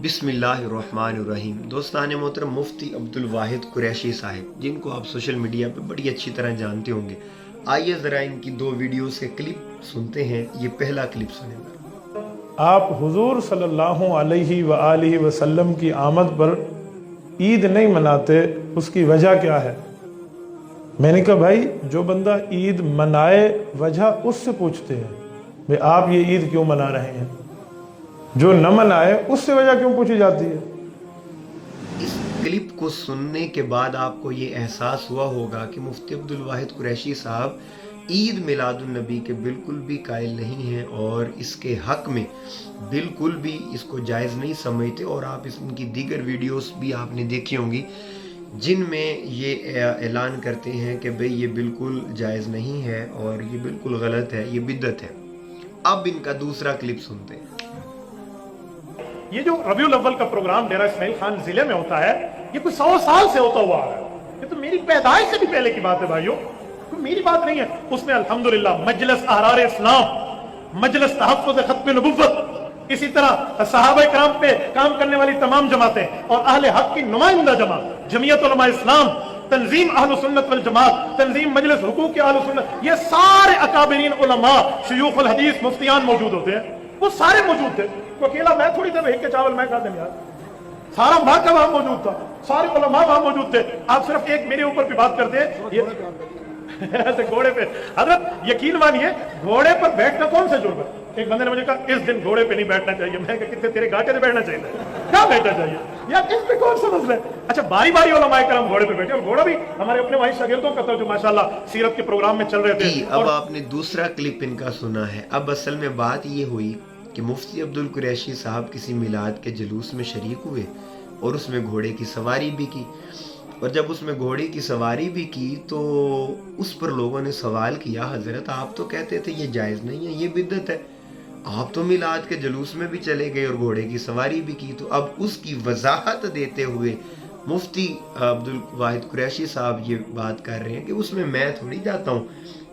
बिस्मिल्लाहिर्रहमानिर्रहीम। दोस्तान मोहतरम, मुफ्ती अब्दुल वाहिद कुरैशी साहिब, जिनको आप सोशल मीडिया पे बड़ी अच्छी तरह जानते होंगे, आइए ज़रा इनकी दो वीडियोस के क्लिप सुनते हैं। ये पहला क्लिप सुनें। आप हुजूर सल्लल्लाहु अलैहि व आलिहि वसल्लम की आमद पर ईद नहीं मनाते, उसकी वजह क्या है? मैंने कहा भाई, जो बंदा ईद मनाए वजह उससे पूछते हैं, भाई आप ये ईद क्यों मना रहे हैं। जो न मनाए उससे वजह क्यों पूछी जाती है। इस क्लिप को सुनने के बाद आपको ये एहसास हुआ होगा कि मुफ्ती अब्दुल वाहिद कुरैशी साहब ईद मिलादुन नबी के बिल्कुल भी कायल नहीं हैं और इसके हक में बिल्कुल भी इसको जायज़ नहीं समझते। और आप इनकी दीगर वीडियोस भी आपने देखी होंगी जिनमें ये ऐलान करते हैं कि भाई ये बिल्कुल जायज़ नहीं है और ये बिल्कुल गलत है, ये बिदअत है। अब इनका दूसरा क्लिप सुनते हैं। ये जो रबीउल अव्वल का प्रोग्राम डेरा इस्माइल खान जिले में होता है, ये कोई 100 साल से होता हुआ आ रहा है। ये तो मेरी पैदाइश से भी पहले की बात है भाइयों, तो मेरी बात नहीं है। उसमें अल्हम्दुलिल्लाह मजलिस अहरार इस्लाम, मजलिस तहफ़्फ़ुज़ ख़त्म नबुव्वत, इसी तरह सहाबा किराम पे काम करने वाली तमाम जमातें और अहले हक की नुमाइंदा जमात, जमीयत उलमा इस्लाम, तंजीम अहलुस सुन्नत वल जमात, तंजीम मजलिस हुकूक अहलुस सुन्नत, ये सारे अकाबिरीन उलमा, शयूखुल हदीस, मुफ्तियान मौजूद होते हैं। वो सारे मौजूद थे। तो अकेला मैं थोड़ी था भेज के चावल मैं खा दें यार, सारा वाक़ा वहां मौजूद था, सारे उलमा वहां मौजूद थे। आप सिर्फ एक मेरे ऊपर भी बात करते हैं ऐसे घोड़े पे। हजरत यकीन मानिए, घोड़े पर बैठना कौन सा जुर्म है? एक बंदे ने मुझे कहा इस दिन घोड़े पे नहीं बैठना चाहिए। मैं कहा कितने तेरे घाटे पे बैठना चाहिए, क्या बैठना चाहिए यार, इस पे कौन सा मसला है? अच्छा, बारी बारी उलमाए करम घोड़े पे बैठे, और घोड़ा भी हमारे अपने वहीं शागिर्दों का था जो माशाल्लाह सीरत के प्रोग्राम में चल रहे थे। अब आपने दूसरा क्लिप इनका सुना है। अब असल में बात ये हुई कि मुफ्ती अब्दुल कुरैशी साहब किसी मिलाद के जुलूस में शरीक हुए और उसमें घोड़े की सवारी भी की। और जब उसमें घोड़े की सवारी भी की तो उस पर लोगों ने सवाल किया, हजरत आप तो कहते थे ये जायज़ नहीं है, ये बिदअत है, आप तो मिलाद के जुलूस में भी चले गए और घोड़े की सवारी भी की। तो अब उसकी वजाहत देते हुए मुफ्ती अब्दुल वाहिद कुरैशी साहब ये बात कर रहे हैं कि उसमें मैं थोड़ी जाता हूँ,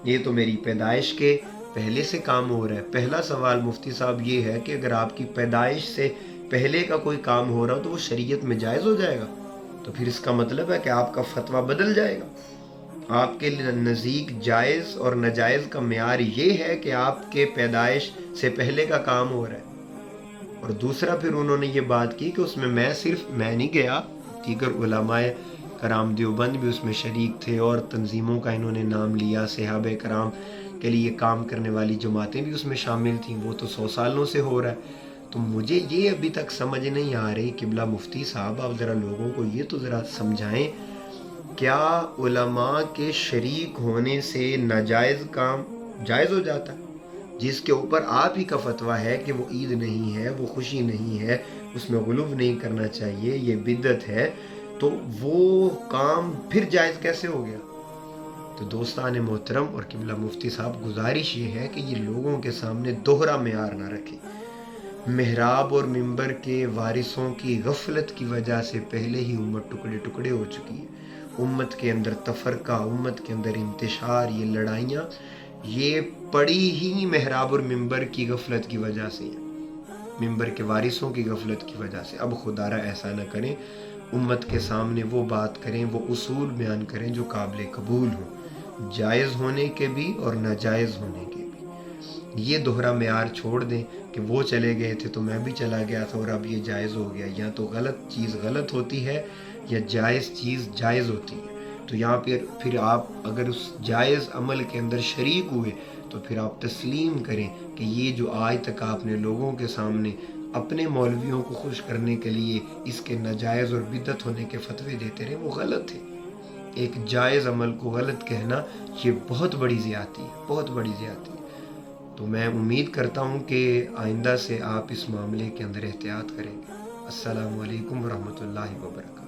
ये तो मेरी पैदाइश के पहले से काम हो रहा है। पहला सवाल मुफ्ती साहब ये है कि अगर आपकी पैदाइश से पहले का कोई काम हो रहा हो तो वो शरीयत में जायज़ हो जाएगा, तो फिर इसका मतलब है कि आपका फतवा बदल जाएगा। आपके नज़दीक जायज़ और नाजायज़ का मेयार ये है कि आपके पैदाइश से पहले का काम हो रहा है। और दूसरा फिर उन्होंने ये बात की कि उसमें मैं नहीं गया, दीगर उलमाए कराम देवबंद भी उसमें शरीक थे और तंजीमों का इन्होंने नाम लिया, सहाबा कराम के लिए काम करने वाली जमातें भी उसमें शामिल थीं। वो तो 100 सालों से हो रहा है। तो मुझे ये अभी तक समझ नहीं आ रही किबला मुफ्ती साहब, आप ज़रा लोगों को ये तो ज़रा समझाएं, क्या उलमा के शरीक होने से नाजायज़ काम जायज़ हो जाता है? जिसके ऊपर आप ही का फतवा है कि वो ईद नहीं है, वो खुशी नहीं है, उसमें गुलूब नहीं करना चाहिए, ये बिदअत है, तो वो काम फिर जायज़ कैसे हो गया? तो दोस्तान मोहतरम और किबला मुफ्ती साहब, गुजारिश ये है कि ये लोगों के सामने दोहरा मेयार ना रखें। मेहराब और मिंबर के वारिसों की गफलत की वजह से पहले ही उम्मत टुकड़े टुकड़े हो चुकी है। उम्मत के अंदर तफरका, उम्मत के अंदर इंतशार, ये लड़ाइयाँ, ये पड़ी ही मेहराब और मिंबर की गफलत की वजह से है, मिंबर के वारिसों की गफलत की वजह से। अब खुदारा ऐसा न करें, उम्मत के सामने वो बात करें, वो उसूल बयान करें जो काबिल कबूल हो, जायज़ होने के भी और नाजायज़ होने के भी। ये दोहरा मेयार छोड़ दें कि वो चले गए थे तो मैं भी चला गया था और अब ये जायज़ हो गया। या तो गलत चीज़ गलत होती है या जायज़ चीज़ जायज़ होती है। तो यहाँ पर फिर आप अगर उस जायज़ अमल के अंदर शरीक हुए तो फिर आप तस्लीम करें कि ये जो आज तक आपने लोगों के सामने अपने मौलवियों को खुश करने के लिए इसके नाजायज़ और बिदअत होने के फतवे देते रहे, वो गलत है। एक जायज़ अमल को गलत कहना ये बहुत बड़ी ज़्यादती है, बहुत बड़ी ज़्यादती है। तो मैं उम्मीद करता हूँ कि आइंदा से आप इस मामले के अंदर एहतियात करेंगे। अस्सलामु अलैकुम वरहमतुल्लाहि वबरकातुहू।